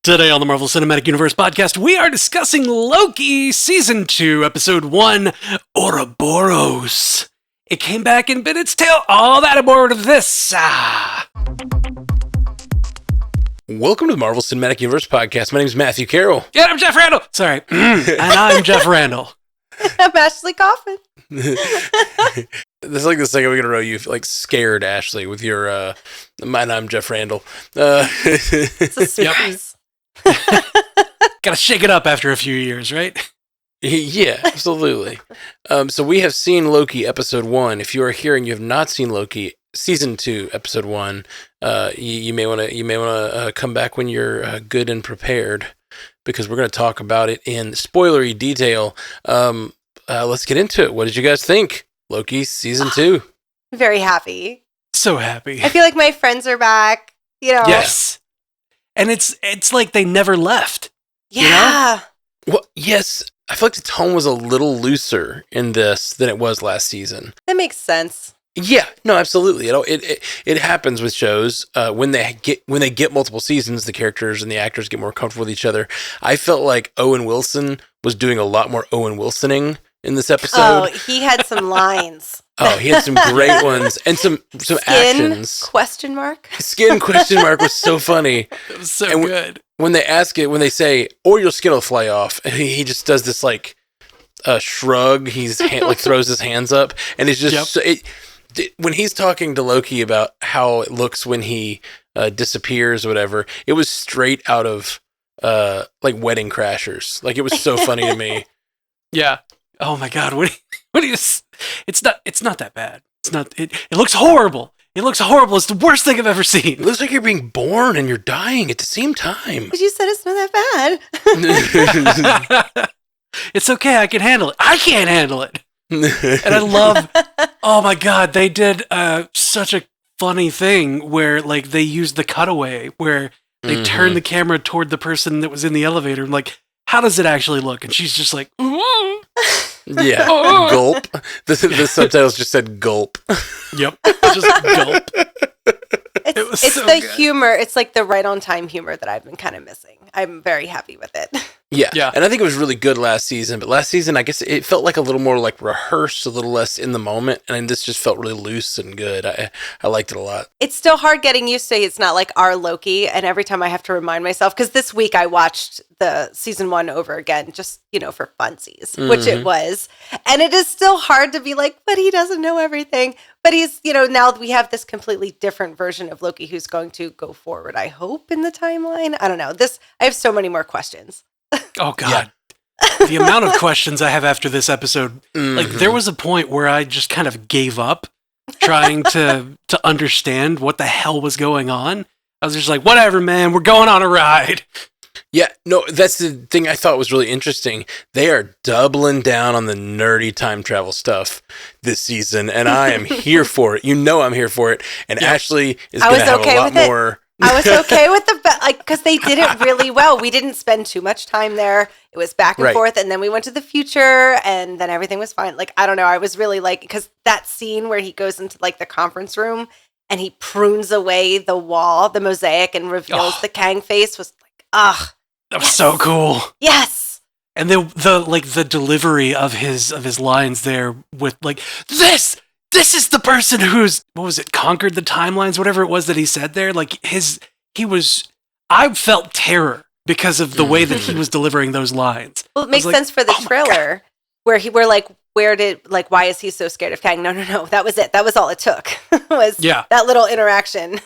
Today on the Marvel Cinematic Universe podcast, we are discussing Loki Season 2, Episode 1, Ouroboros. It came back and bit its tail. All that aboard of this. Welcome to the Marvel Cinematic Universe podcast. My name is Matthew Carroll. Yeah, I'm Jeff Randall. Sorry. And I'm Jeff Randall. I'm Ashley Coffin. This is like the second week in a row you've scared Ashley with your and I'm Jeff Randall. It's a surprise. Gotta shake it up after a few years, right? Yeah, absolutely. So we have seen Loki episode 1. If you are here and you have not seen Loki season 2 episode 1, you may want to come back when you're good and prepared, because we're going to talk about it in spoilery detail. Let's get into it. What did you guys think? Loki season 2. Very happy. So happy. I feel like my friends are back. Yes. And it's like they never left. Yeah. You know? Well, yes. I feel like the tone was a little looser in this than it was last season. That makes sense. Yeah, no, absolutely. It happens with shows when they get multiple seasons, the characters and the actors get more comfortable with each other. I felt like Owen Wilson was doing a lot more Owen Wilsoning in this episode. Oh, he had some lines. Oh, he had some great ones and some actions. Question mark? Skin question mark was so funny. It was so good. When they say, or your skin will fly off, and he just does this shrug. He's throws his hands up, and it's just when he's talking to Loki about how it looks when he disappears or whatever. It was straight out of Wedding Crashers. Like, it was so funny to me. Yeah. Oh my God. It's not that bad. It looks horrible. It looks horrible. It's the worst thing I've ever seen. It looks like you're being born and you're dying at the same time. But you said it's not that bad. It's okay. I can handle it. I can't handle it. And I love, oh my God, they did such a funny thing where they used the cutaway where they turned the camera toward the person that was in the elevator and how does it actually look? And she's just like, ooh. Yeah, gulp. The subtitles just said gulp. Yep, just gulp. It's so the good. Humor. It's like the right on time humor that I've been kind of missing. I'm very happy with it. Yeah. And I think it was really good last season, but last season, I guess it felt like a little more rehearsed, a little less in the moment, and this just felt really loose and good. I liked it a lot. It's still hard getting used to. It's not like our Loki, and every time I have to remind myself, because this week I watched the season 1 over again, just, for funsies, which it was. And it is still hard to be like, but he doesn't know everything. But he's, now we have this completely different version of Loki who's going to go forward, I hope, in the timeline. I don't know. I have so many more questions. Oh, God. Yeah. The amount of questions I have after this episode, there was a point where I just kind of gave up trying to understand what the hell was going on. I was just like, whatever, man, we're going on a ride. Yeah, no, that's the thing I thought was really interesting. They are doubling down on the nerdy time travel stuff this season, and I am here for it. I'm here for it. And Ashley is going to have a lot more. I was okay with because they did it really well. We didn't spend too much time there. It was back and forth, and then we went to the future, and then everything was fine. I don't know. I was really because that scene where he goes into the conference room and he prunes away the wall, the mosaic, and reveals the Kang face was that was so cool. Yes. And the delivery of his lines there with this is the person who's, conquered the timelines, whatever it was that he said there. I felt terror because of the way that he was delivering those lines. Well, it makes sense for the trailer where why is he so scared of Kang? No. That was it. That was all it took. That little interaction.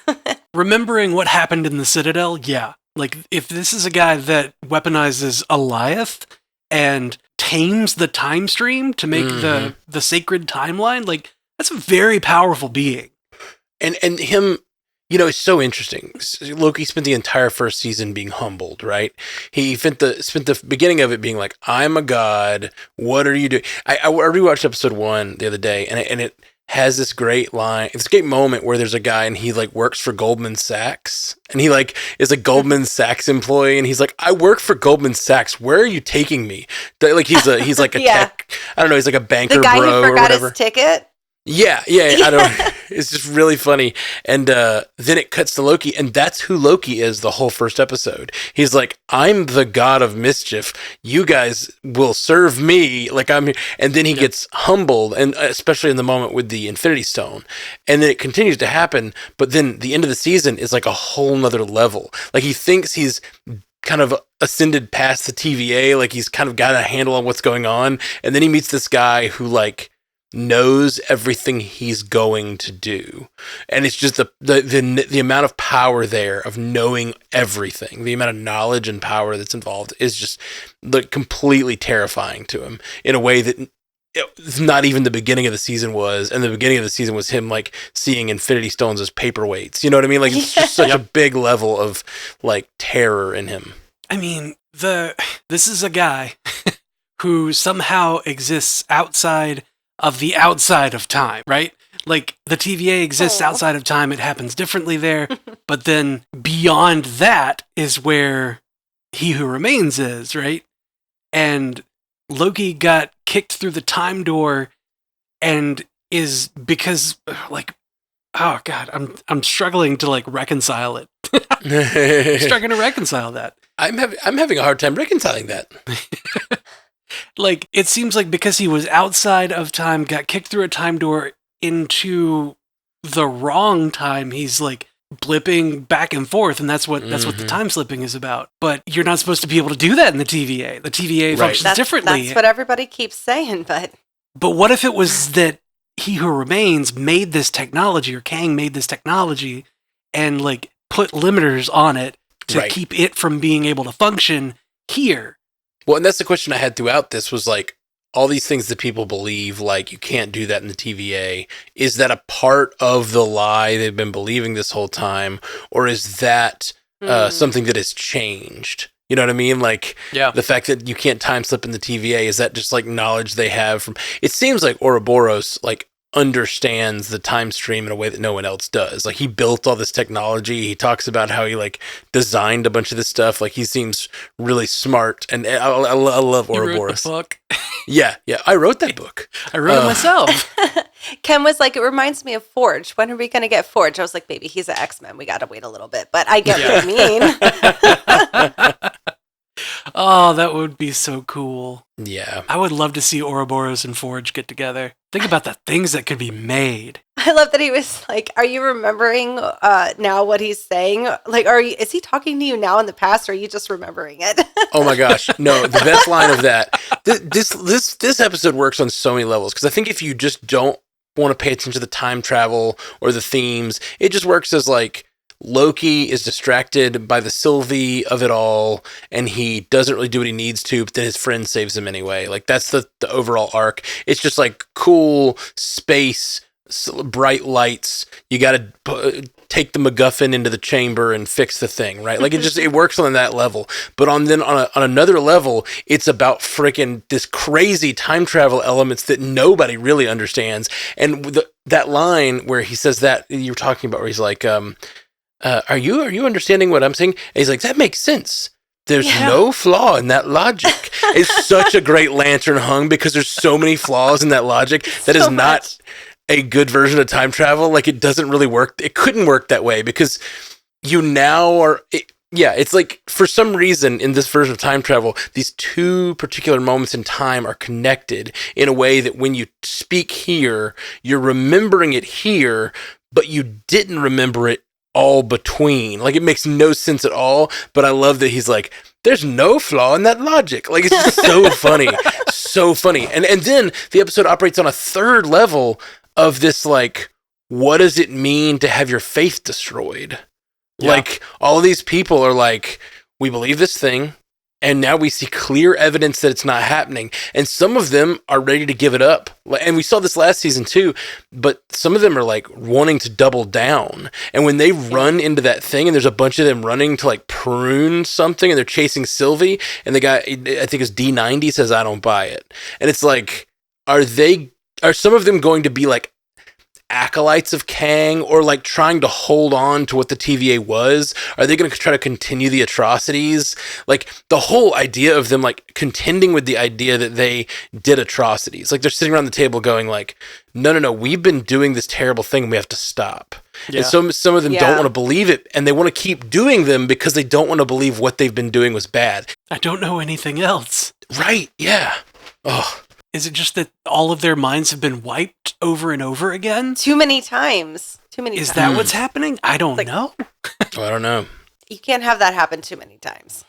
Remembering what happened in the Citadel. Yeah. If this is a guy that weaponizes Alioth and tames the time stream to make the sacred timeline, that's a very powerful being. And him, it's so interesting. Loki spent the entire first season being humbled, right? He spent the beginning of it being like, I'm a god. What are you doing? I rewatched episode 1 the other day, and it has this great line. It's a great moment where there's a guy and he works for Goldman Sachs, and he is a Goldman Sachs employee, and he's like, I work for Goldman Sachs. Where are you taking me? He's like a tech. I don't know. He's like a banker, the guy bro, who forgot or whatever. his ticket. Yeah, I don't. It's just really funny, and then it cuts to Loki, and that's who Loki is the whole first episode. He's like, "I'm the god of mischief. You guys will serve me, like I'm here." And then he gets humbled, and especially in the moment with the Infinity Stone, and then it continues to happen. But then the end of the season is like a whole nother level. Like he thinks he's kind of ascended past the TVA, like he's kind of got a handle on what's going on, and then he meets this guy who like knows everything he's going to do, and it's just the amount of power there of knowing everything, the amount of knowledge and power that's involved is just like completely terrifying to him in a way that it's not even the beginning of the season was, and the beginning of the season was him like seeing Infinity Stones as paperweights. You know what I mean? Like it's just such a big level of like terror in him. I mean, this is a guy who somehow exists outside of the outside of time, right? Like the TVA exists outside of time. It happens differently there. But then beyond that is where He Who Remains is, right? And Loki got kicked through the time door and is because like, oh God, I'm struggling to like reconcile it. I'm struggling to reconcile that. I'm having a hard time reconciling that. Like, it seems like because he was outside of time, got kicked through a time door into the wrong time, he's like blipping back and forth, and that's what the time slipping is about. But you're not supposed to be able to do that in the TVA. The TVA functions differently. That's what everybody keeps saying, but what if it was that He Who Remains made this technology, or Kang made this technology, and like put limiters on it to keep it from being able to function here? Well, and that's the question I had throughout this was like, all these things that people believe, like you can't do that in the TVA, is that a part of the lie they've been believing this whole time? Or is that something that has changed? You know what I mean? Like the fact that you can't time slip in the TVA, is that just like knowledge they have from, it seems like Ouroboros like understands the time stream in a way that no one else does. Like he built all this technology. He talks about how he like designed a bunch of this stuff. Like he seems really smart, and I love Ouroboros. You wrote the book. Yeah, I wrote that book. I wrote it myself. Ken was like, it reminds me of Forge. When are we going to get Forge? I was like, baby, he's an X-Men. We got to wait a little bit, but I get what you mean. Oh, that would be so cool. Yeah. I would love to see Ouroboros and Forge get together. Think about the things that could be made. I love that he was like, are you remembering now what he's saying? Like, is he talking to you now in the past, or are you just remembering it? Oh my gosh. No, the best line of that. This episode works on so many levels, because I think if you just don't want to pay attention to the time travel or the themes, it just works as like, Loki is distracted by the Sylvie of it all, and he doesn't really do what he needs to, but then his friend saves him anyway. Like, that's the overall arc. It's just like cool space, bright lights. You got to take the MacGuffin into the chamber and fix the thing, right? Like, it works on that level. But on another level, it's about freaking this crazy time travel elements that nobody really understands. And that line where he says that you were talking about, where he's like, are you understanding what I'm saying? And he's like, that makes sense. There's no flaw in that logic. It's such a great lantern hung, because there's so many flaws in that logic that is not a good version of time travel. Like, it doesn't really work. It couldn't work that way, because you now are... it's like, for some reason in this version of time travel, these two particular moments in time are connected in a way that when you speak here, you're remembering it here, but you didn't remember it all between. Like, it makes no sense at all, but I love that he's like, there's no flaw in that logic. Like, it's just so funny. So funny. And then the episode operates on a third level of this, like, what does it mean to have your faith destroyed? Yeah. Like, all of these people are like, we believe this thing, and now we see clear evidence that it's not happening. And some of them are ready to give it up. And we saw this last season too, but some of them are like wanting to double down. And when they run into that thing, and there's a bunch of them running to like prune something, and they're chasing Sylvie, and the guy, I think it's D90, says, I don't buy it. And it's like, are some of them going to be like acolytes of Kang, or like trying to hold on to what the TVA was? Are they going to try to continue the atrocities? Like the whole idea of them like contending with the idea that they did atrocities. Like they're sitting around the table going like, no, we've been doing this terrible thing and we have to stop. Yeah. And some of them don't want to believe it, and they want to keep doing them because they don't want to believe what they've been doing was bad. I don't know anything else. Right, yeah. Oh. Is it just that all of their minds have been wiped over and over again? Too many times. Is that what's happening? I don't know. I don't know. You can't have that happen too many times.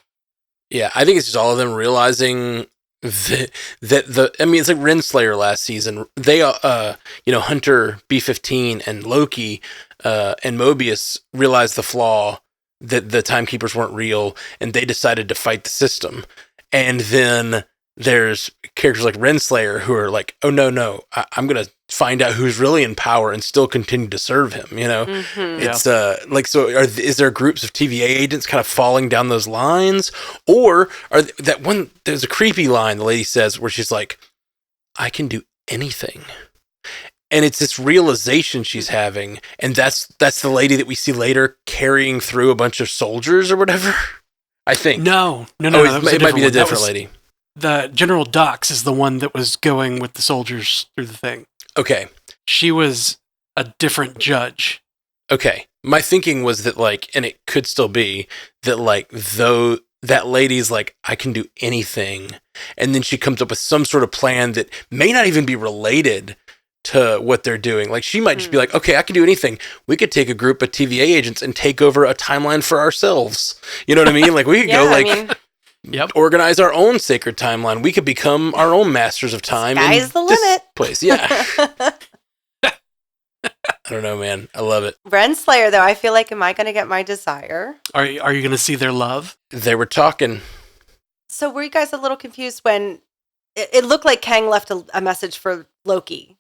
Yeah, I think it's just all of them realizing that it's like Renslayer last season. They, Hunter, B-15, and Loki, and Mobius realized the flaw that the Timekeepers weren't real, and they decided to fight the system. And then there's characters like Renslayer who are like, oh, no, I'm going to find out who's really in power and still continue to serve him, you know? Mm-hmm. It's is there groups of TVA agents kind of falling down those lines? Or there's a creepy line the lady says where she's like, I can do anything. And it's this realization she's having, and that's the lady that we see later carrying through a bunch of soldiers or whatever, I think. No. It might be a different lady. The General Dox is the one that was going with the soldiers through the thing. Okay. She was a different judge. Okay. My thinking was that, like, and it could still be, that, like, though that lady's like, I can do anything. And then she comes up with some sort of plan that may not even be related to what they're doing. Like, she might just be like, okay, I can do anything. We could take a group of TVA agents and take over a timeline for ourselves. You know what I mean? Like, we could go, like... organize our own sacred timeline. We could become our own masters of time. Sky's the limit. Place, yeah. I don't know, man. I love it. Renslayer, though, I feel like, am I going to get my desire? Are you going to see their love? They were talking. So were you guys a little confused when it looked like Kang left a message for Loki?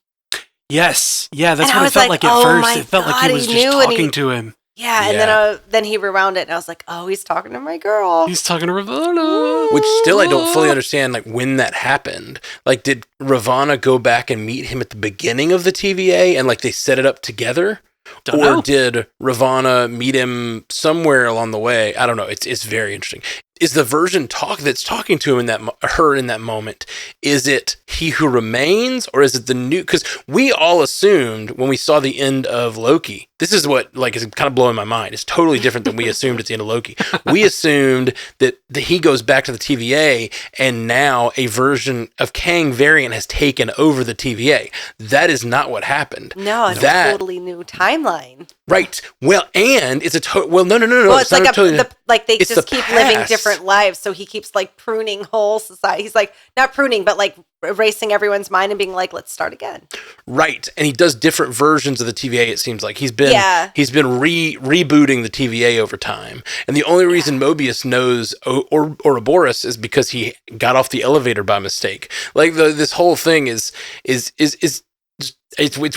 Yes. Yeah, that's what it felt like at first. It felt like he was just talking to him. Yeah, and then he rewound it, and I was like, oh, he's talking to my girl. He's talking to Ravonna. Which still I don't fully understand, like, when that happened. Like, did Ravonna go back and meet him at the beginning of the TVA, and, like, they set it up together? Don't know. Did Ravonna meet him somewhere along the way? I don't know. It's very interesting. Is the version that's talking to him her in that moment, is it He Who Remains, or is it the new? Because we all assumed when we saw the end of Loki, this is what like is kind of blowing my mind. It's totally different than we assumed at the end of Loki. We assumed that he goes back to the TVA, and now a version of Kang variant has taken over the TVA. That is not what happened. No, it's a totally new timeline. Right. Well, and it's a no. Well, it's like they just keep living past. Different lives, so he keeps like pruning whole society. He's like not pruning, but like erasing everyone's mind and being like, let's start again. Right, and he does different versions of the TVA. It seems like he's been rebooting the TVA over time, and the only reason Mobius knows Ouroboros is because he got off the elevator by mistake. Like this whole thing is it's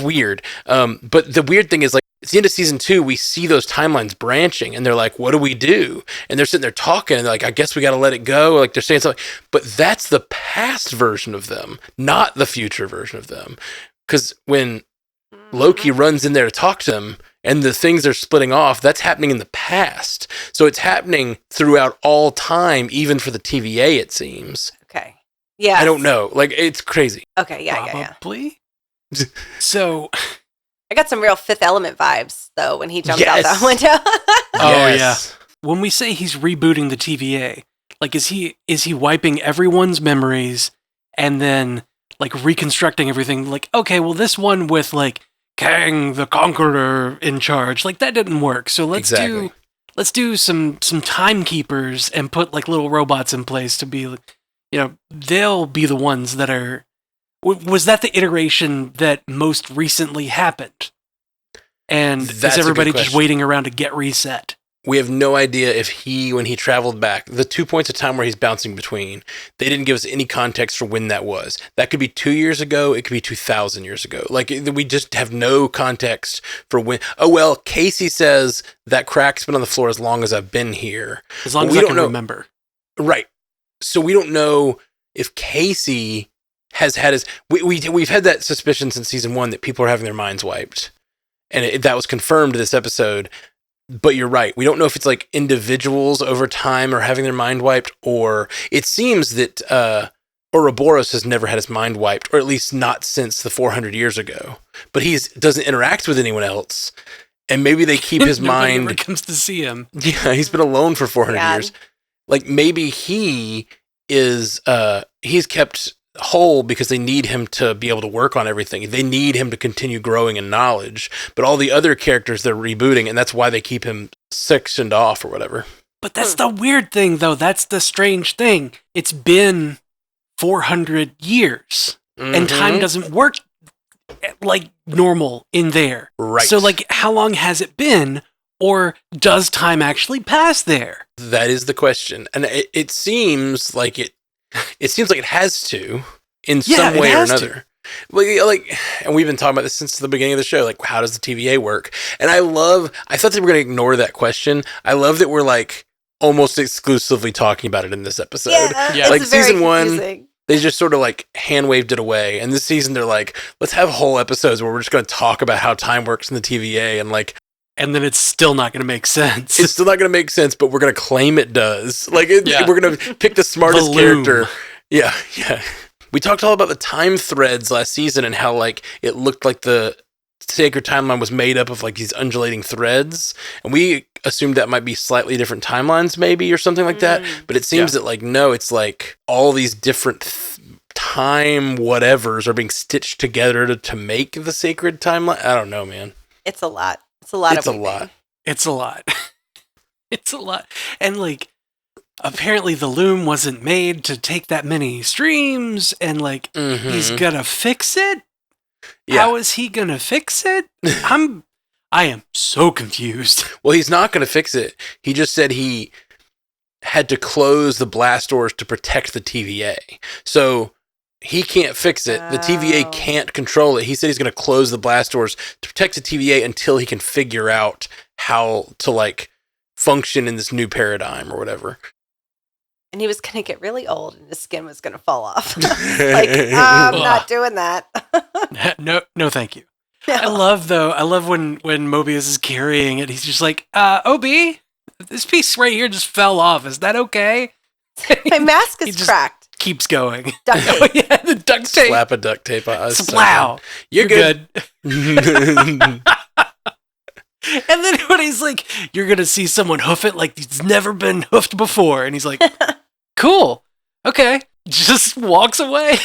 weird. But the weird thing is like. It's the end of season 2, we see those timelines branching, and they're like, what do we do? And they're sitting there talking, and they're like, I guess we got to let it go. Like, they're saying something. But that's the past version of them, not the future version of them. Because when Loki runs in there to talk to them, and the things are splitting off, that's happening in the past. So it's happening throughout all time, even for the TVA, it seems. Okay. Yeah. I don't know. Like, it's crazy. Okay, yeah. Probably. So... I got some real Fifth Element vibes, though, when he jumped out that window. Yeah. When we say he's rebooting the TVA, like, is he wiping everyone's memories and then, like, reconstructing everything? Like, okay, well, this one with, like, Kang the Conqueror in charge, like, that didn't work. So let's do some timekeepers and put, like, little robots in place to be, like, you know, they'll be the ones that are... Was that the iteration that most recently happened? And is everybody just waiting around to get reset? We have no idea if when he traveled back, the 2 points of time where he's bouncing between, they didn't give us any context for when that was. That could be 2 years ago. It could be 2,000 years ago. Like, we just have no context for when. Oh, well, Casey says that crack's been on the floor as long as I've been here. As long as I can remember. Right. So we don't know if Casey... has had his... We've had that suspicion since season 1 that people are having their minds wiped. and that was confirmed this episode. But you're right. We don't know if it's like individuals over time or having their mind wiped, or it seems that Ouroboros has never had his mind wiped, or at least not since the 400 years ago. But he doesn't interact with anyone else, and maybe they keep his Nobody mind. ever comes to see him. Yeah, he's been alone for 400 years. Like maybe he is. He's kept whole because they need him to be able to work on everything. They need him to continue growing in knowledge. But all the other characters they're rebooting, and that's why they keep him sectioned off or whatever. But that's the weird thing, though. That's the strange thing. It's been 400 years, and time doesn't work like normal in there. Right. So, like, how long has it been, or does time actually pass there? That is the question, and it seems like it. It seems like it has to, in some way or another. Like, and we've been talking about this since the beginning of the show. Like, how does the TVA work? And I thought they were going to ignore that question. I love that we're like almost exclusively talking about it in this episode. Yeah. Like It's very season one, confusing. they just sort of like hand waved it away. And this season, they're like, let's have whole episodes where we're just going to talk about how time works in the TVA, and like. And then it's still not going to make sense. It's still not going to make sense, but we're going to claim it does. Like, we're going to pick the smartest The loom. character. Yeah. We talked all about the time threads last season and how, like, it looked like the sacred timeline was made up of, like, these undulating threads. And we assumed that might be slightly different timelines, maybe, or something like that. But it seems that, like, no, it's like all these different time whatevers are being stitched together to make the sacred timeline. I don't know, man. It's a lot. It's a lot. It's a lot. It's a lot. It's a lot. And like, apparently the loom wasn't made to take that many streams, and like, he's gonna fix it? Yeah. How is he gonna fix it? I am so confused. Well, he's not going to fix it. He just said he had to close the blast doors to protect the TVA. So he can't fix it. The TVA can't control it. He said he's going to close the blast doors to protect the TVA until he can figure out how to like function in this new paradigm or whatever. And he was going to get really old and his skin was going to fall off. Like, I'm not doing that. No, thank you. I love when Mobius is carrying it. He's just like, OB, this piece right here just fell off. Is that okay? My mask is cracked. Keeps going. Duct tape. Oh, yeah, the duct tape. Slap a duct tape on us. Wow. You're good. And then when he's like, you're going to see someone hoof it like it's never been hoofed before. And he's like, cool. Okay. Just walks away.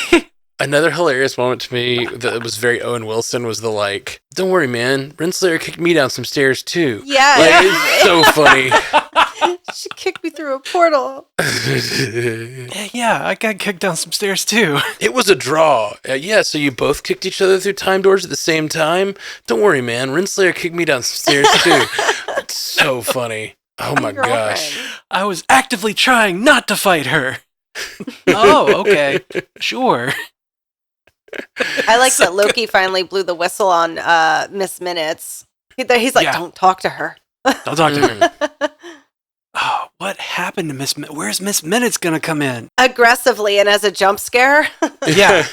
Another hilarious moment to me that was very Owen Wilson was the like, don't worry, man. Renslayer kicked me down some stairs too. Yeah. Like, it's so funny. She kicked me through a portal. Yeah, I got kicked down some stairs too. It was a draw. Yeah, so you both kicked each other through time doors at the same time? Don't worry, man. Renslayer kicked me down some stairs too. It's so funny. Oh my gosh. I was actively trying not to fight her. Oh, okay. Sure. I like that Loki finally blew the whistle on Miss Minutes. He's like, don't talk to her. Don't talk to her. Oh, what happened to Miss Minutes? Where's Miss Minutes gonna come in? Aggressively and as a jump scare. Yeah.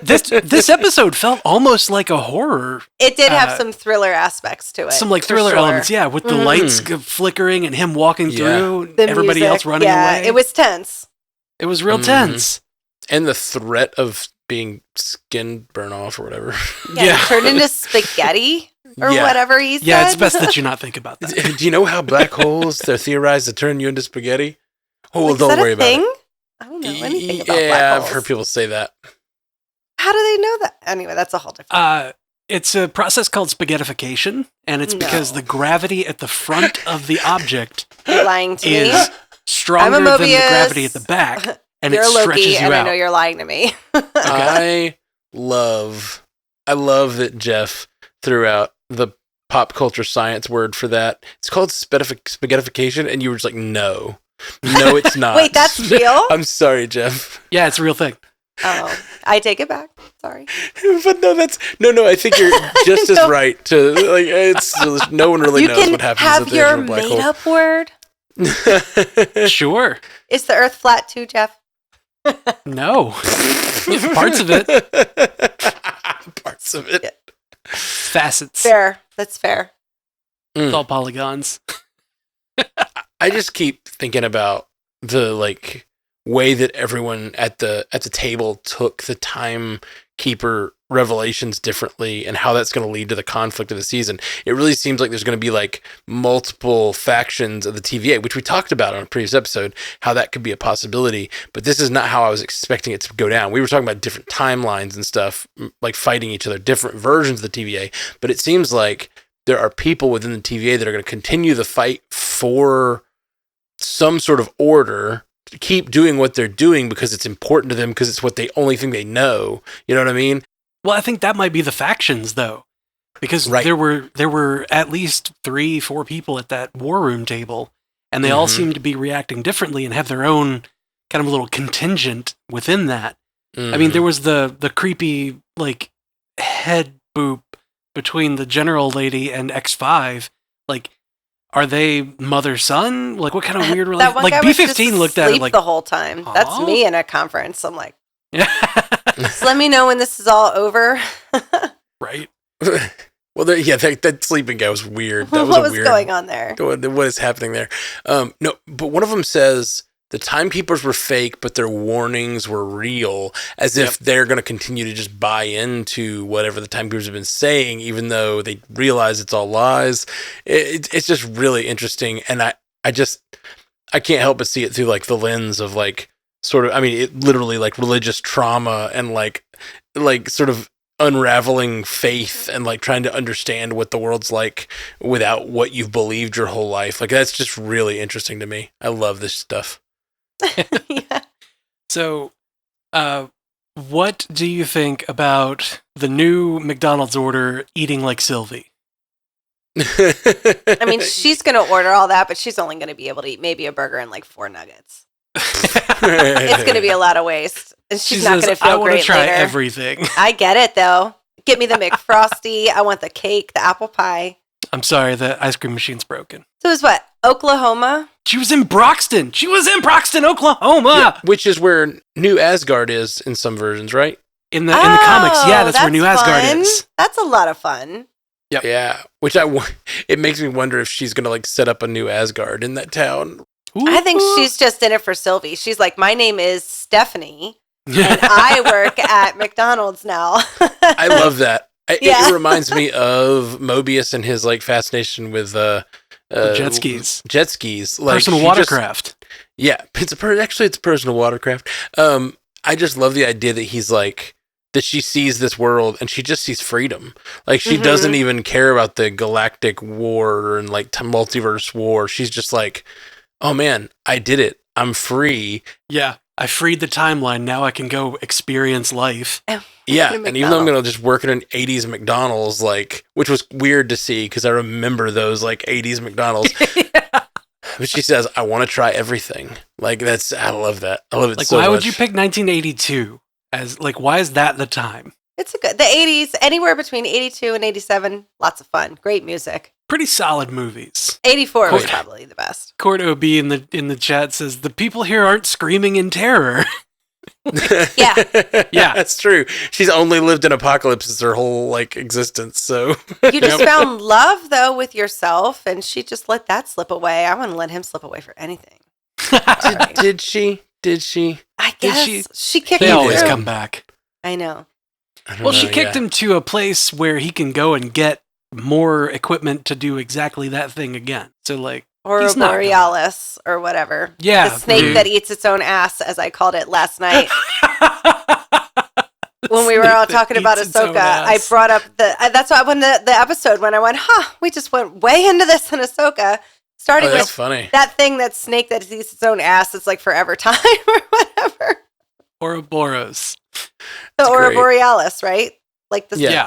This episode felt almost like a horror. It did have some thriller aspects to it. Some like thriller elements, yeah, with the lights flickering and him walking through, the everybody music, else running away. It was tense. It was real tense. And the threat of being skin burn off or whatever. Yeah. Turned into spaghetti or whatever he said. Yeah, it's best that you not think about that. Do you know how black holes are theorized to turn you into spaghetti? Oh, well, Like, don't worry about it. I don't know anything about black Yeah, holes. I've heard people say that. How do they know that? Anyway, that's a whole different. It's a process called spaghettification, and it's because the gravity at the front of the object You're lying to me. is stronger I'm a than the Mobius. gravity at the back, and You're it Loki, stretches you and out. I know you're lying to me. I love that Jeff threw out the pop culture science word for that. It's called spaghettification, and you were just like, no, it's not. Wait, that's real? I'm sorry, Jeff. Yeah, it's a real thing. Oh, I take it back. Sorry. But no, I think you're just as right to like. It's no one really You knows can what happens have at the your edge of a black hole. made-up word. Sure. Is the Earth flat too, Jeff? No. Parts of it. Parts of it. Facets. Fair. That's fair. It's all polygons. I just keep thinking about the like way that everyone at the table took the timekeeper revelations differently and how that's going to lead to the conflict of the season. It really seems like there's going to be like multiple factions of the TVA, which we talked about on a previous episode, how that could be a possibility, but this is not how I was expecting it to go down. We were talking about different timelines and stuff, like fighting each other, different versions of the TVA, but it seems like there are people within the TVA that are going to continue the fight for some sort of order, to keep doing what they're doing because it's important to them, because it's what they only thing they know. You know what I mean? Well, I think that might be the factions, though, because there were at least 3-4 people at that war room table, and they all seem to be reacting differently and have their own kind of little contingent within that. I mean, there was the creepy like head boop between the general lady and X5. Like, are they mother-son? Like, what kind of weird relationship? Like, B-15 looked at it like the whole time. Aww. That's me in a conference. I'm like, yeah. Just let me know when this is all over. Right. Well, that sleeping guy was weird. That was what was going on there? What is happening there? No, but one of them says the timekeepers were fake, but their warnings were real, as if they're going to continue to just buy into whatever the timekeepers have been saying, even though they realize it's all lies. It's just really interesting, and I can't help but see it through like the lens of like sort of, I mean, it literally like religious trauma and like sort of unraveling faith and like trying to understand what the world's like without what you've believed your whole life. Like, that's just really interesting to me. I love this stuff. Yeah. So, what do you think about the new McDonald's order eating like Sylvie? I mean, she's going to order all that, but she's only going to be able to eat maybe a burger and like 4 nuggets. It's going to be a lot of waste. And she's not going to feel great later. I want to try everything. I get it, though. Get me the McFrosty. I want the cake, the apple pie. I'm sorry, the ice cream machine's broken. So it was what? Oklahoma? She was in Broxton, Oklahoma! Yeah, which is where New Asgard is in some versions, right? In the comics, yeah, that's where New Asgard is. That's a lot of fun. Yep. Yeah, which it makes me wonder if she's going to like set up a New Asgard in that town. Ooh. I think she's just in it for Sylvie. She's like, my name is Stephanie, and I work at McDonald's now. I love that. It reminds me of Mobius and his like fascination with jet skis. Like, personal watercraft. It's a personal watercraft. I just love the idea that he's like, that she sees this world and she just sees freedom. Like, she doesn't even care about the galactic war and like multiverse war. She's just like, oh man, I did it. I'm free. Yeah. I freed the timeline. Now I can go experience life. Yeah, and even though I'm going to just work at an 80s McDonald's, like, which was weird to see because I remember those, like, 80s McDonald's. Yeah. But she says, I want to try everything. Like, I love that. I love it, like, so much. Why would you pick 1982 as, like, why is that the time? It's the 80s, anywhere between 82 and 87, lots of fun. Great music. Pretty solid movies. 84 was probably the best. Court OB in the chat says, the people here aren't screaming in terror. Yeah. That's true. She's only lived in apocalypses her whole like existence. So you just found love though with yourself, and she just let that slip away. I wouldn't let him slip away for anything. Did she? I guess she kicked him. They always come back. I know. She kicked him to a place where he can go and get more equipment to do exactly that thing again. So like, or a Borealis or whatever. Yeah. The snake that eats its own ass, as I called it last night. When we were all talking about Ahsoka, I brought up that's why when the episode when I went, we just went way into this in Ahsoka. Starting with funny. That thing, that snake that eats its own ass, it's like forever time or whatever. Ouroboros. The Borealis, right? Like the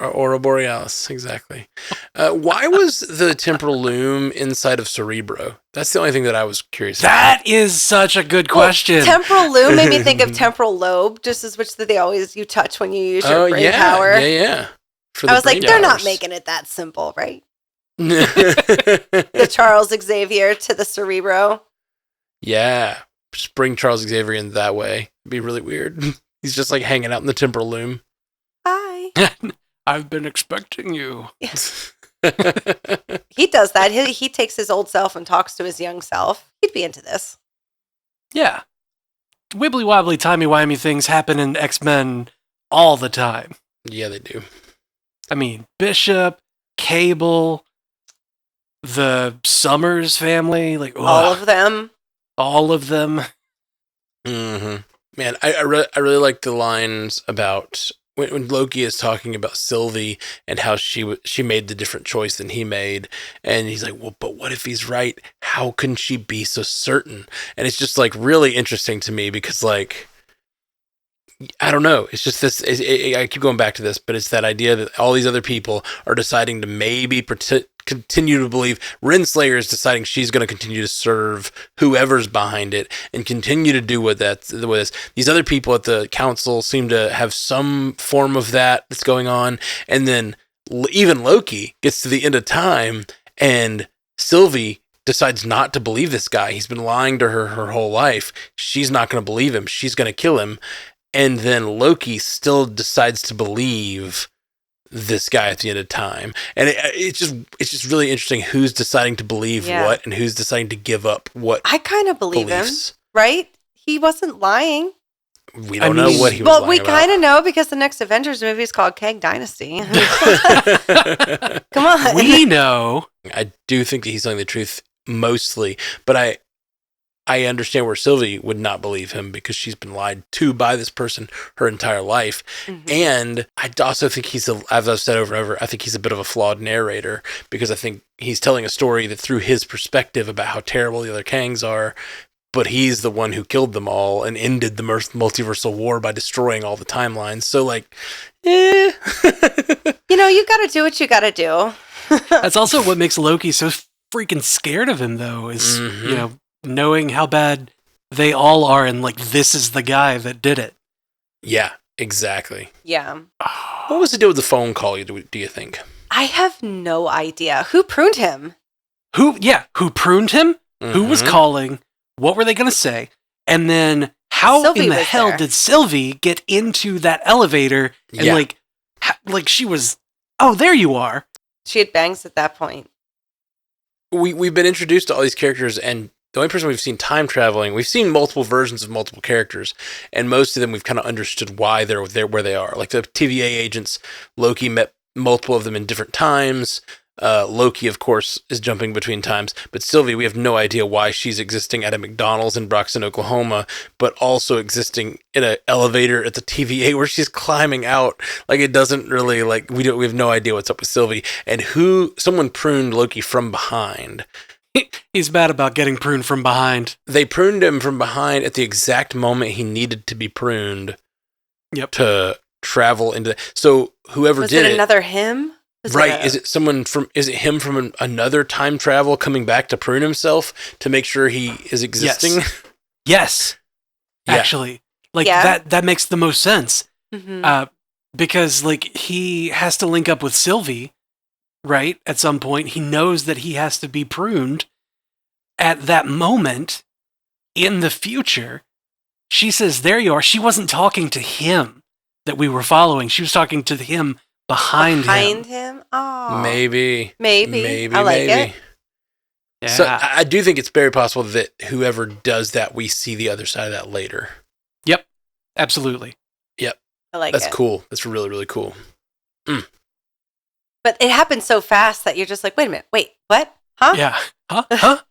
Aurora Borealis, exactly. Why was the temporal loom inside of Cerebro? That's the only thing that I was curious about. That is such a good question. Temporal loom made me think of temporal lobe, just as which that you touch when you use your brain power. Yeah. I was like, they're not making it that simple, right? The Charles Xavier to the Cerebro. Yeah. Just bring Charles Xavier in that way. It'd be really weird. He's just like hanging out in the temporal loom. Hi. I've been expecting you. He does that. He takes his old self and talks to his young self. He'd be into this. Yeah. Wibbly wobbly, timey wimey things happen in X-Men all the time. Yeah, they do. I mean, Bishop, Cable, the Summers family, like all of them. All of them. Mm-hmm. Man, I really like the lines about when Loki is talking about Sylvie and how she made the different choice than he made, and he's like, well, but what if he's right? How can she be so certain? And it's just like really interesting to me because like, I don't know. It's just this. I keep going back to this, but it's that idea that all these other people are deciding to maybe continue to believe. Renslayer is deciding she's going to continue to serve whoever's behind it and continue to do what that's. These other people at the council seem to have some form of that's going on, and then even Loki gets to the end of time, and Sylvie decides not to believe this guy. He's been lying to her whole life. She's not going to believe him. She's going to kill him. And then Loki still decides to believe this guy at the end of time. And it's just really interesting who's deciding to believe what and who's deciding to give up what. I kind of believe beliefs. Him, right? He wasn't lying. We don't know what he was lying about. Well, we kind of know because the next Avengers movie is called Kang Dynasty. Come on. We know. I do think that he's telling the truth mostly, but I understand where Sylvie would not believe him because she's been lied to by this person her entire life. Mm-hmm. And I also think as I've said over and over, I think he's a bit of a flawed narrator because I think he's telling a story that through his perspective about how terrible the other Kangs are, but he's the one who killed them all and ended the multiversal war by destroying all the timelines. So like, you got to do what you got to do. That's also what makes Loki so freaking scared of him though, is, knowing how bad they all are and like this is the guy that did it. Yeah, exactly. Yeah. What was the deal with the phone call, do you think? I have no idea. Who pruned him? Who pruned him? Mm-hmm. Who was calling? What were they going to say? And then how Sylvie in the hell there. Did Sylvie get into that elevator and like she was, oh, there you are. She had bangs at that point. We've been introduced to all these characters, and the only person we've seen time traveling, we've seen multiple versions of multiple characters, and most of them we've kind of understood why they're where they are. Like the TVA agents, Loki met multiple of them in different times. Loki, of course, is jumping between times, but Sylvie, we have no idea why she's existing at a McDonald's in Broxton, Oklahoma, but also existing in an elevator at the TVA where she's climbing out. Like it doesn't really we have no idea what's up with Sylvie, and someone pruned Loki from behind. He's bad about getting pruned from behind. They pruned him from behind at the exact moment he needed to be pruned. Yep. To travel into. So whoever was did it, another him? Right? Is it him from another time travel coming back to prune himself to make sure he is existing? Yes. Actually, that makes the most sense. Mm-hmm. Because he has to link up with Sylvie. Right? At some point, he knows that he has to be pruned. At that moment, in the future, she says, there you are. She wasn't talking to him that we were following. She was talking to him behind him. Oh. Maybe. I like it. Yeah. So I do think it's very possible that whoever does that, we see the other side of that later. Yep. Absolutely. Yep. I like That's it. That's cool. That's really, really cool. But it happened so fast that you're just like, wait a minute, what? Huh? Yeah. Huh?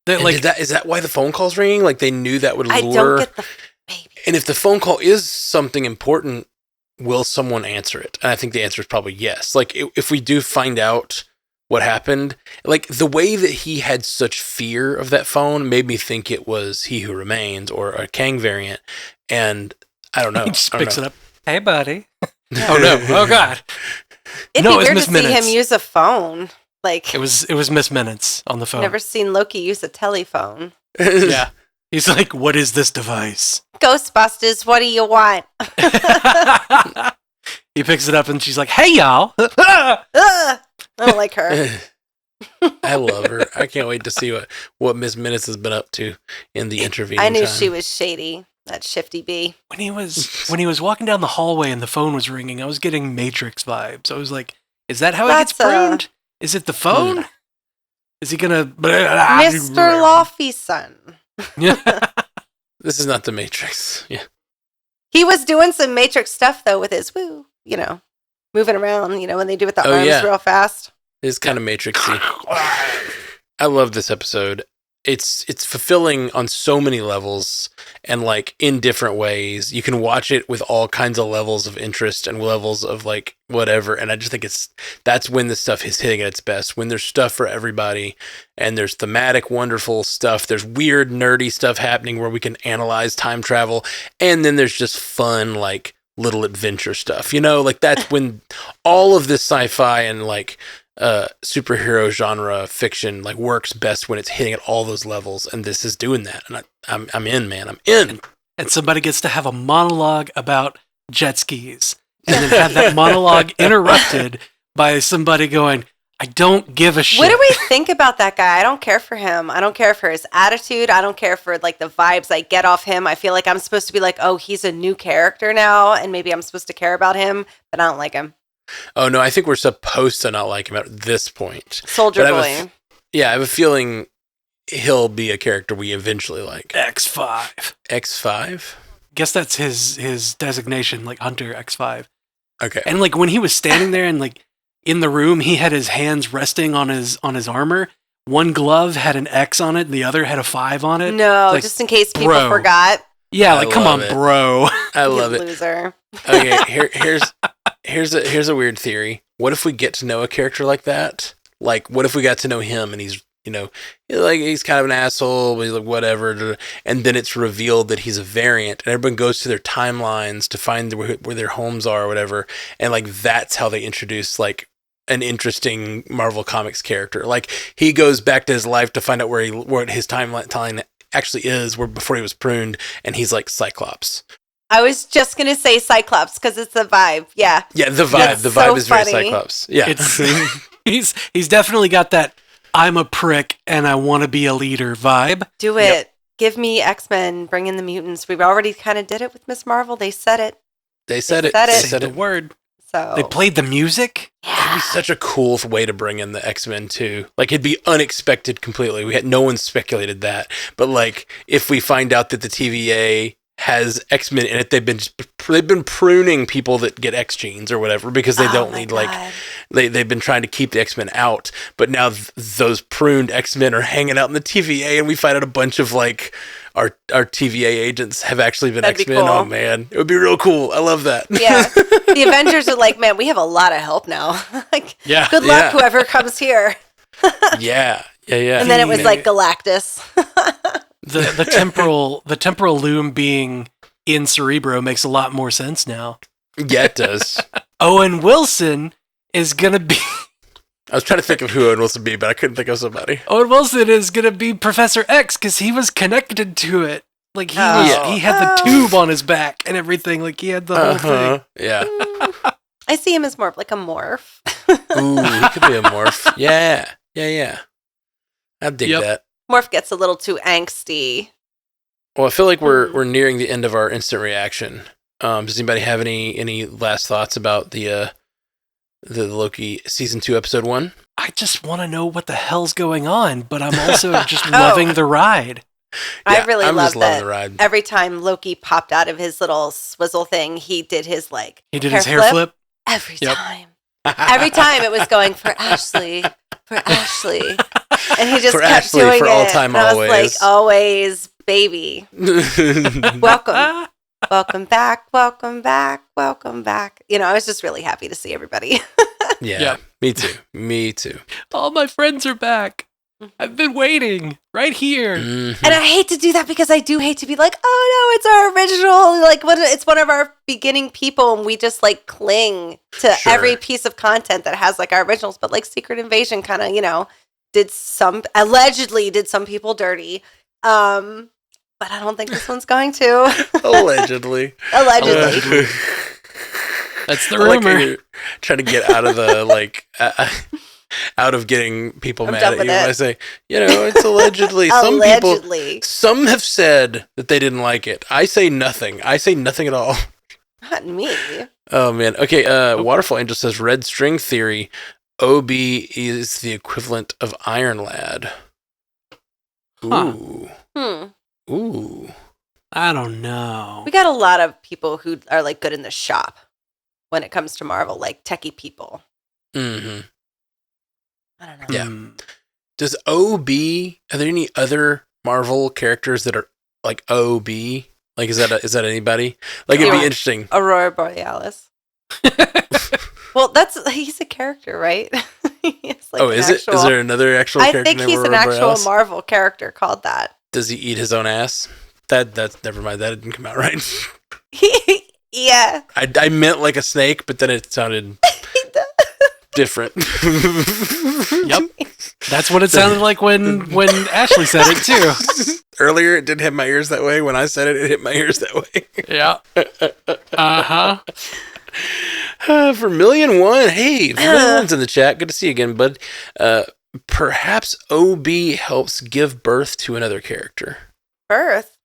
Is that why the phone call's ringing? Like they knew that would lure. I don't get the baby. And if the phone call is something important, will someone answer it? And I think the answer is probably yes. Like if we do find out what happened, like the way that he had such fear of that phone made me think it was He Who Remains or a Kang variant. And I don't know. He just picks it up. Hey, buddy. Oh no! Oh God! It'd be weird to see him use a phone. Like it was Miss Minutes on the phone. Never seen Loki use a telephone. Yeah, he's like, "What is this device?" Ghostbusters. What do you want? He picks it up and she's like, "Hey, y'all!" I don't like her. I love her. I can't wait to see what Miss Minutes has been up to in the intervening. I knew time. she was shady. That shifty bee. When he was walking down the hallway and the phone was ringing, I was getting Matrix vibes. I was like, is that how he gets pruned? Is it the phone? Is he gonna Mr. Lawfy's son? This is not the Matrix. Yeah. He was doing some Matrix stuff though with his moving around, when they do with the arms real fast. It's kind of Matrixy. I love this episode. It's fulfilling on so many levels and like in different ways. You can watch it with all kinds of levels of interest and levels of like whatever. And I just think that's when the stuff is hitting at its best. When there's stuff for everybody and there's thematic, wonderful stuff. There's weird, nerdy stuff happening where we can analyze time travel. And then there's just fun, like little adventure stuff, like that's when all of this sci-fi and like superhero genre fiction like works best when it's hitting at all those levels, and this is doing that, and I'm in, man. I'm in. And somebody gets to have a monologue about jet skis, and then have that monologue interrupted by somebody going, "I don't give a shit." What do we think about that guy? I don't care for him. I don't care for his attitude. I don't care for like the vibes I get off him. I feel like I'm supposed to be like, oh, he's a new character now, and maybe I'm supposed to care about him, but I don't like him. Oh, no, I think we're supposed to not like him at this point. Soldier Boy. I have a feeling he'll be a character we eventually like. X5. X5? Guess that's his designation, like Hunter X5. Okay. And like when he was standing there and like in the room, he had his hands resting on his armor. One glove had an X on it, and the other had a 5 on it. No, like, just in case people forgot. Yeah, like come on, bro. I love it. Loser. Okay, here's a weird theory. What if we get to know a character like that? Like, what if we got to know him and he's, like he's kind of an asshole, but he's like whatever, and then it's revealed that he's a variant, and everyone goes to their timelines to find where their homes are or whatever, and like that's how they introduce like an interesting Marvel Comics character. Like he goes back to his life to find out where his timeline actually is, where before he was pruned, and he's like Cyclops. I was just gonna say Cyclops because it's the vibe. Yeah. Yeah, the vibe. That's the vibe so is very funny. Cyclops. Yeah. He's definitely got that I'm a prick and I want to be a leader vibe. Do it. Yep. Give me X-Men. Bring in the mutants. We've already kind of did it with Miss Marvel. They said it. They said it. They said the word. So they played the music. Yeah. It'd be such a cool way to bring in the X-Men too. Like it'd be unexpected completely. No one speculated that. But like if we find out that the TVA has X-Men in it, they've been pruning people that get X genes or whatever because they don't need like they've been trying to keep the X-Men out, but now those pruned X-Men are hanging out in the TVA, and we find out a bunch of like our TVA agents have actually been That'd X-Men. be cool. Oh man, it would be real cool. I love that. Yeah, the Avengers are like, man, we have a lot of help now. Like, yeah, good luck whoever comes here. yeah. And then it was like Galactus. The temporal loom being in Cerebro makes a lot more sense now. Yeah, it does. Owen Wilson is gonna be. I was trying to think of who Owen Wilson would be, but I couldn't think of somebody. Owen Wilson is gonna be Professor X because he was connected to it. Like he had the tube on his back and everything. Like he had the whole thing. Yeah. I see him as more of like a morph. Ooh, he could be a morph. Yeah. I dig that. Morph gets a little too angsty. Well, I feel like we're nearing the end of our instant reaction. Does anybody have any last thoughts about the Loki season 2 episode 1? I just want to know what the hell's going on, but I'm also just loving the ride. I really love that. The ride. Every time Loki popped out of his little swizzle thing, he did his hair flip. Every time. Every time it was going for Ashley. And he just for kept Ashley, doing for it. all time, and I was always. like, always, baby. Welcome. Welcome back. Welcome back. Welcome back. I was just really happy to see everybody. Yeah, me too. All my friends are back. I've been waiting right here. Mm-hmm. And I hate to do that because I do hate to be like, oh no, it's our original. Like, it's one of our beginning people, and we just like cling to every piece of content that has like our originals. But like Secret Invasion kind of, allegedly did some people dirty. But I don't think this one's going to. Allegedly. That's the rumor. Like trying to get out of the like. out of getting people I'm mad done at with you. it. I say, it's allegedly. Some have said that they didn't like it. I say nothing. I say nothing at all. Not me. Oh man. Okay. Waterfall Angel says red string theory. OB is the equivalent of Iron Lad. Ooh. Ooh. I don't know. We got a lot of people who are like good in the shop when it comes to Marvel, like techie people. Mm-hmm. I don't know. Yeah. Does OB? Are there any other Marvel characters that are like OB? Like, is that anybody? Like, it'd be interesting. Aurora Borealis. Well, he's a character, right? Is it? Is there another actual character? I think he's an actual Marvel character called that. Does he eat his own ass? That's never mind. That didn't come out right. Yeah. I meant like a snake, but then it sounded different. Yep. That's what it sounded like when Ashley said it too. Earlier, it didn't hit my ears that way. When I said it, it hit my ears that way. Yeah. Uh-huh. Vermilion1. Hey, Vermilion1's in the chat. Good to see you again, bud. Perhaps OB helps give birth to another character. Birth?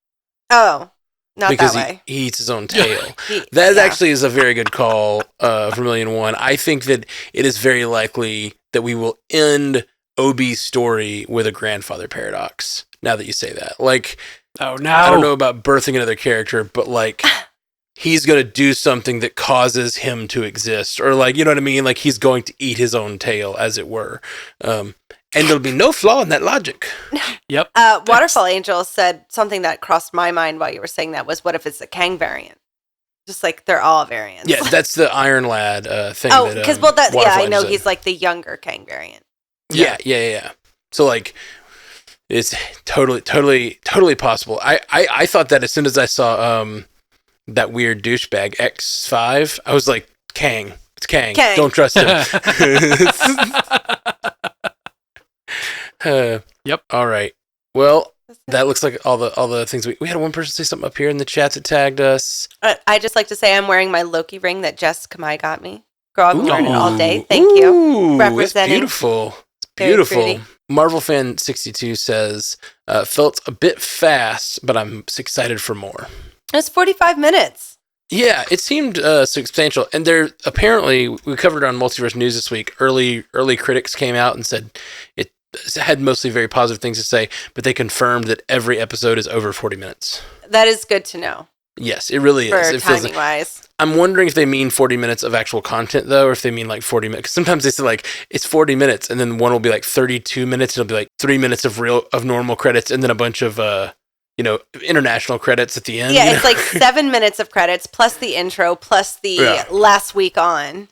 Oh, not because that way. He eats his own tail. That actually is a very good call, Vermilion1. I think that it is very likely that we will end OB's story with a grandfather paradox. Now that you say that. Like, oh no. I don't know about birthing another character, but like he's going to do something that causes him to exist. Or like, you know what I mean? Like he's going to eat his own tail, as it were. And there'll be no flaw in that logic. Yep. Waterfall Angel said something that crossed my mind while you were saying that was, what if it's a Kang variant? Just like they're all variants. Yeah, that's the Iron Lad thing. Oh, because I know he's like the younger Kang variant. Yeah. So like, it's totally possible. I thought that as soon as I saw that weird douchebag X5, I was like, Kang. It's Kang. Don't trust him. Yep. All right. Well, that looks like all the things we had. One person say something up here in the chat that tagged us. I just like to say I'm wearing my Loki ring that Jess Kamai got me. Girl, I've been wearing it all day. Thank you. Representing. It's beautiful. It's beautiful. Marvel Fan 62 says, felt a bit fast, but I'm excited for more. It's 45 minutes. Yeah, it seemed substantial. And there apparently, we covered it on Multiverse News this week, early critics came out and said it had mostly very positive things to say, but they confirmed that every episode is over 40 minutes. That is good to know. Yes, it really is. For timing wise. I'm wondering if they mean 40 minutes of actual content, though, or if they mean like 40 minutes. 'Cause sometimes they say like, it's 40 minutes, and then one will be like 32 minutes, and it'll be like 3 minutes of normal credits, and then a bunch of, international credits at the end. Yeah, it's like 7 minutes of credits, plus the intro, plus the last week on.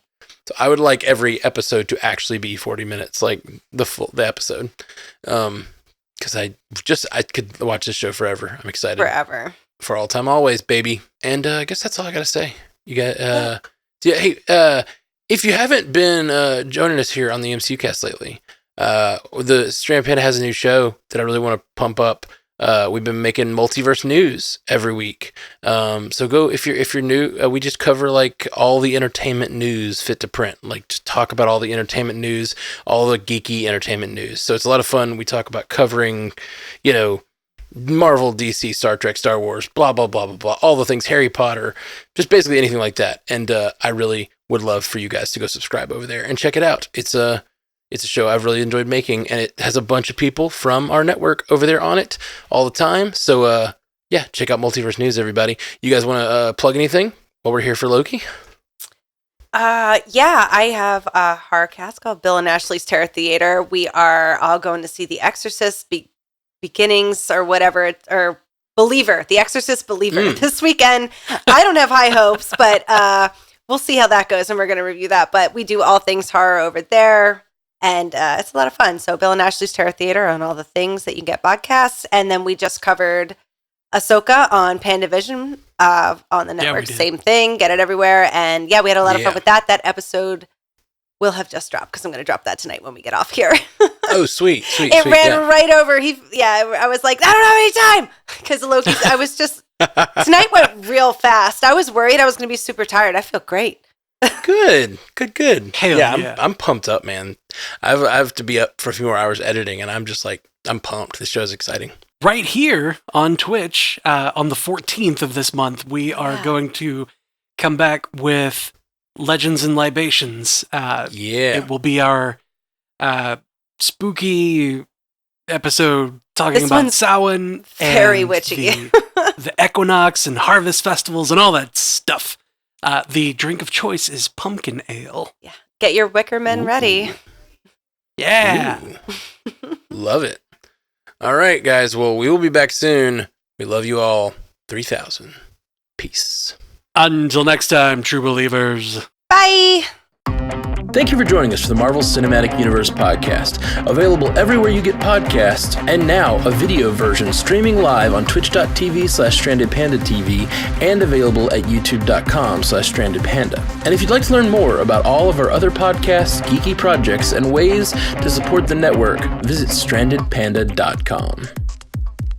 So I would like every episode to actually be 40 minutes, like the episode. Because I could watch this show forever. I'm excited. Forever. For all time, always, baby. And I guess that's all I got to say. You got, if you haven't been joining us here on the MCU cast lately, the Strand Panda has a new show that I really want to pump up. We've been making Multiverse News every week. So go, if you're new, we just cover like all the entertainment news fit to print, like just talk about all the entertainment news, all the geeky entertainment news. So it's a lot of fun. We talk about covering, Marvel, DC, Star Trek, Star Wars, blah, blah, blah, blah, blah, all the things, Harry Potter, just basically anything like that. And I really would love for you guys to go subscribe over there and check it out. It's a show I've really enjoyed making, and it has a bunch of people from our network over there on it all the time. So, check out Multiverse News, everybody. You guys want to plug anything while we're here for Loki? I have a horror cast called Bill and Ashley's Terror Theater. We are all going to see The Exorcist Beginnings or whatever, or Believer, The Exorcist Believer this weekend. I don't have high hopes, but we'll see how that goes, and we're going to review that. But we do all things horror over there. And it's a lot of fun. So Bill and Ashley's Terror Theater on all the things that you can get podcasts. And then we just covered Ahsoka on Panda Vision on the network. Same thing. Get it everywhere. And we had a lot of fun with that. That episode will have just dropped because I'm going to drop that tonight when we get off here. Oh, sweet. It ran right over. I was like, I don't have any time because Loki. I was just, tonight went real fast. I was worried I was going to be super tired. I feel great. Good. Hell yeah. I'm pumped up, man. I have to be up for a few more hours editing, and I'm just like, I'm pumped. This show's exciting. Right here on Twitch, on the 14th of this month, we are going to come back with Legends and Libations. It will be our spooky episode talking about Samhain. Very witchy. The equinox and harvest festivals and all that stuff. The drink of choice is pumpkin ale. Yeah. Get your Wickerman ready. Yeah. Love it. All right, guys. Well, we will be back soon. We love you all. 3,000. Peace. Until next time, true believers. Bye. Thank you for joining us for the Marvel Cinematic Universe podcast. Available everywhere you get podcasts, and now a video version streaming live on twitch.tv/strandedpandatv and available at youtube.com/strandedpanda. And if you'd like to learn more about all of our other podcasts, geeky projects, and ways to support the network, visit strandedpanda.com.